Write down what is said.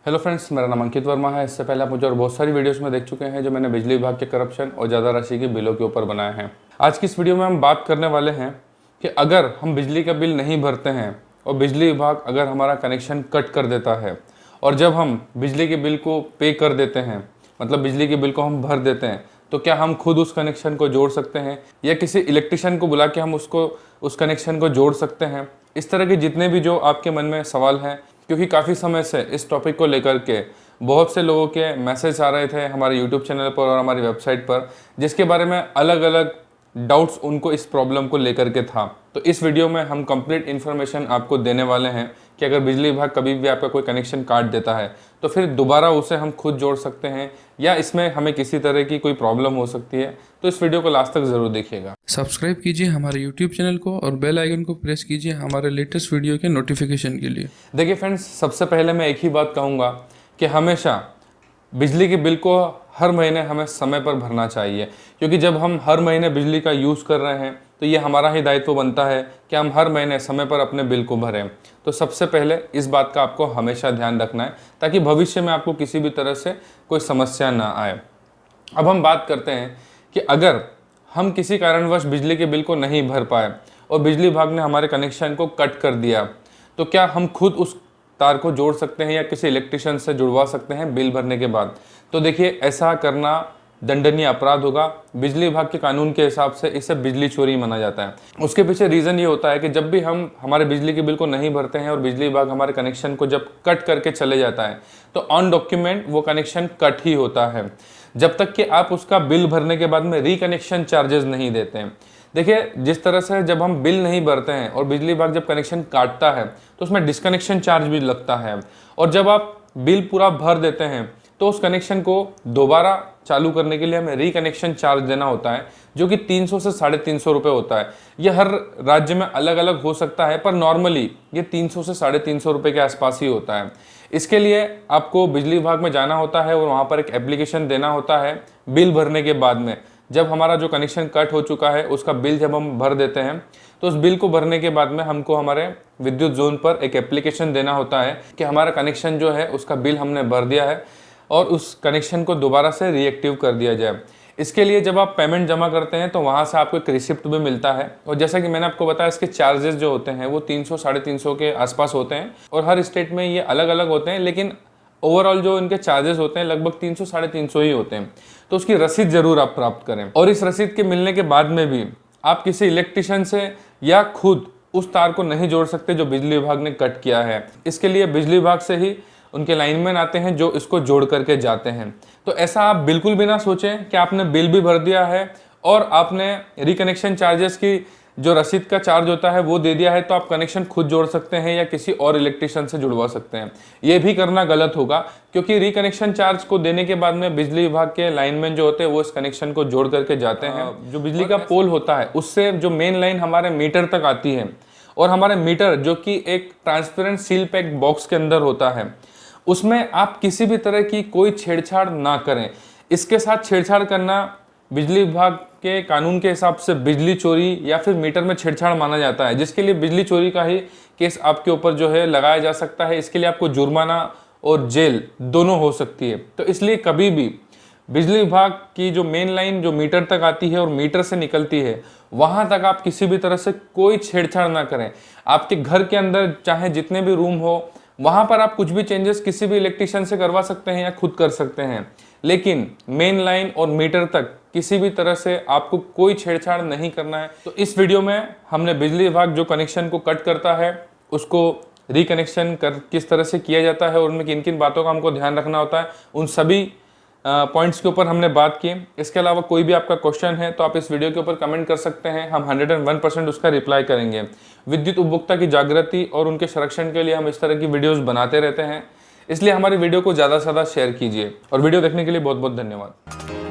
Hello friends, मेरा नाम अंकित वर्मा है। इससे पहले आप मुझे और बहुत सारी वीडियोस में देख चुके हैं जो मैंने बिजली विभाग के करप्शन और ज़्यादा राशि के बिलों के ऊपर बनाए हैं। आज की इस वीडियो में हम बात करने वाले हैं कि अगर हम बिजली का बिल नहीं भरते हैं और बिजली विभाग अगर हमारा कनेक्शन कट कर देता है और जब हम बिजली के बिल को पे कर देते हैं, मतलब बिजली के बिल को हम भर देते हैं, तो क्या हम खुद उस कनेक्शन को जोड़ सकते हैं या किसी इलेक्ट्रिशियन को बुला के हम उस कनेक्शन को जोड़ सकते हैं। इस तरह के जितने भी जो आपके मन में सवाल हैं, क्योंकि काफ़ी समय से इस टॉपिक को लेकर के बहुत से लोगों के मैसेज आ रहे थे हमारे यूट्यूब चैनल पर और हमारी वेबसाइट पर, जिसके बारे में अलग अलग डाउट्स उनको इस प्रॉब्लम को लेकर के था। तो इस वीडियो में हम कंप्लीट इन्फॉर्मेशन आपको देने वाले हैं कि अगर बिजली विभाग कभी भी आपका कोई कनेक्शन काट देता है तो फिर दोबारा उसे हम खुद जोड़ सकते हैं या इसमें हमें किसी तरह की कोई प्रॉब्लम हो सकती है। तो इस वीडियो को लास्ट तक ज़रूर देखिएगा। सब्सक्राइब कीजिए हमारे यूट्यूब चैनल को और बेल आइकन को प्रेस कीजिए हमारे लेटेस्ट वीडियो के नोटिफिकेशन के लिए। देखिए फ्रेंड्स, सबसे पहले मैं एक ही बात कहूँगा कि हमेशा बिजली के बिल को हर महीने हमें समय पर भरना चाहिए, क्योंकि जब हम हर महीने बिजली का यूज़ कर रहे हैं तो ये हमारा ही दायित्व बनता है कि हम हर महीने समय पर अपने बिल को भरें। तो सबसे पहले इस बात का आपको हमेशा ध्यान रखना है ताकि भविष्य में आपको किसी भी तरह से कोई समस्या ना आए। अब हम बात करते हैं कि अगर हम किसी कारणवश बिजली के बिल को नहीं भर पाए और बिजली विभाग ने हमारे कनेक्शन को कट कर दिया, तो क्या हम खुद उस तार को जोड़ सकते हैं या किसी इलेक्ट्रिशियन से जुड़वा सकते हैं बिल भरने के बाद। तो देखिए, ऐसा करना दंडनीय अपराध होगा। बिजली विभाग के कानून के हिसाब से इसे बिजली चोरी माना जाता है। उसके पीछे रीज़न ये होता है कि जब भी हम हमारे बिजली के बिल को नहीं भरते हैं और बिजली विभाग हमारे कनेक्शन को जब कट करके चले जाता है तो ऑन डॉक्यूमेंट वो कनेक्शन कट ही होता है, जब तक कि आप उसका बिल भरने के बाद में रिकनेक्शन चार्जेस नहीं देते हैं। देखिए, जिस तरह से जब हम बिल नहीं भरते हैं और बिजली विभाग जब कनेक्शन काटता है तो उसमें डिस्कनेक्शन चार्ज भी लगता है, और जब आप बिल पूरा भर देते हैं तो उस कनेक्शन को दोबारा चालू करने के लिए हमें रिकनेक्शन चार्ज देना होता है, जो कि 300 से 350 रुपये होता है। यह हर राज्य में अलग अलग हो सकता है, पर नॉर्मली ये 300 से 350 रुपये के आसपास ही होता है। इसके लिए आपको बिजली विभाग में जाना होता है और वहाँ पर एक एप्लीकेशन देना होता है बिल भरने के बाद में। जब हमारा जो कनेक्शन कट हो चुका है उसका बिल जब हम भर देते हैं तो उस बिल को भरने के बाद में हमको हमारे विद्युत जोन पर एक एप्लीकेशन देना होता है कि हमारा कनेक्शन जो है उसका बिल हमने भर दिया है और उस कनेक्शन को दोबारा से रीएक्टिव कर दिया जाए। इसके लिए जब आप पेमेंट जमा करते हैं तो वहाँ से आपको एक रिसिप्ट भी मिलता है, और जैसा कि मैंने आपको बताया इसके चार्जेस जो होते हैं वो 300 350 के आसपास होते हैं, और हर स्टेट में ये अलग अलग होते हैं, लेकिन ओवरऑल जो इनके चार्जेस होते हैं लगभग 300 350 ही होते हैं। तो उसकी रसीद जरूर आप प्राप्त करें, और इस रसीद के मिलने के बाद में भी आप किसी इलेक्ट्रिशियन से या खुद उस तार को नहीं जोड़ सकते जो बिजली विभाग ने कट किया है। इसके लिए बिजली विभाग से ही उनके लाइनमैन आते हैं जो इसको जोड़ करके जाते हैं। तो ऐसा आप बिल्कुल भी ना सोचें कि आपने बिल भी भर दिया है और आपने रिकनेक्शन चार्जेस की जो रसीद का चार्ज होता है वो दे दिया है तो आप कनेक्शन खुद जोड़ सकते हैं या किसी और इलेक्ट्रिशियन से जुड़वा सकते हैं। ये भी करना गलत होगा, क्योंकि रिकनेक्शन चार्ज को देने के बाद में बिजली विभाग के लाइनमैन जो होते हैं वो इस कनेक्शन को जोड़ करके जाते हैं। जो बिजली का पोल होता है उससे जो मेन लाइन हमारे मीटर तक आती है, और हमारे मीटर जो कि एक ट्रांसपेरेंट सील पैक बॉक्स के अंदर होता है, उसमें आप किसी भी तरह की कोई छेड़छाड़ ना करें। इसके साथ छेड़छाड़ करना बिजली विभाग के कानून के हिसाब से बिजली चोरी या फिर मीटर में छेड़छाड़ माना जाता है, जिसके लिए बिजली चोरी का ही केस आपके ऊपर जो है लगाया जा सकता है। इसके लिए आपको जुर्माना और जेल दोनों हो सकती है। तो इसलिए कभी भी बिजली विभाग की जो मेन लाइन जो मीटर तक आती है और मीटर से निकलती है वहां तक आप किसी भी तरह से कोई छेड़छाड़ ना करें। आपके घर के अंदर चाहे जितने भी रूम हो वहां पर आप कुछ भी चेंजेस किसी भी इलेक्ट्रिशियन से करवा सकते हैं या खुद कर सकते हैं, लेकिन मेन लाइन और मीटर तक किसी भी तरह से आपको कोई छेड़छाड़ नहीं करना है। तो इस वीडियो में हमने बिजली विभाग जो कनेक्शन को कट करता है उसको रिकनेक्शन कर किस तरह से किया जाता है और उनमें किन किन बातों का हमको ध्यान रखना होता है, उन सभी पॉइंट्स के ऊपर हमने बात की। इसके अलावा कोई भी आपका क्वेश्चन है तो आप इस वीडियो के ऊपर कमेंट कर सकते हैं, हम 101% उसका रिप्लाई करेंगे। विद्युत उपभोक्ता की जागृति और उनके संरक्षण के लिए हम इस तरह की वीडियोस बनाते रहते हैं, इसलिए हमारी वीडियो को ज़्यादा से ज़्यादा शेयर कीजिए। और वीडियो देखने के लिए बहुत बहुत धन्यवाद।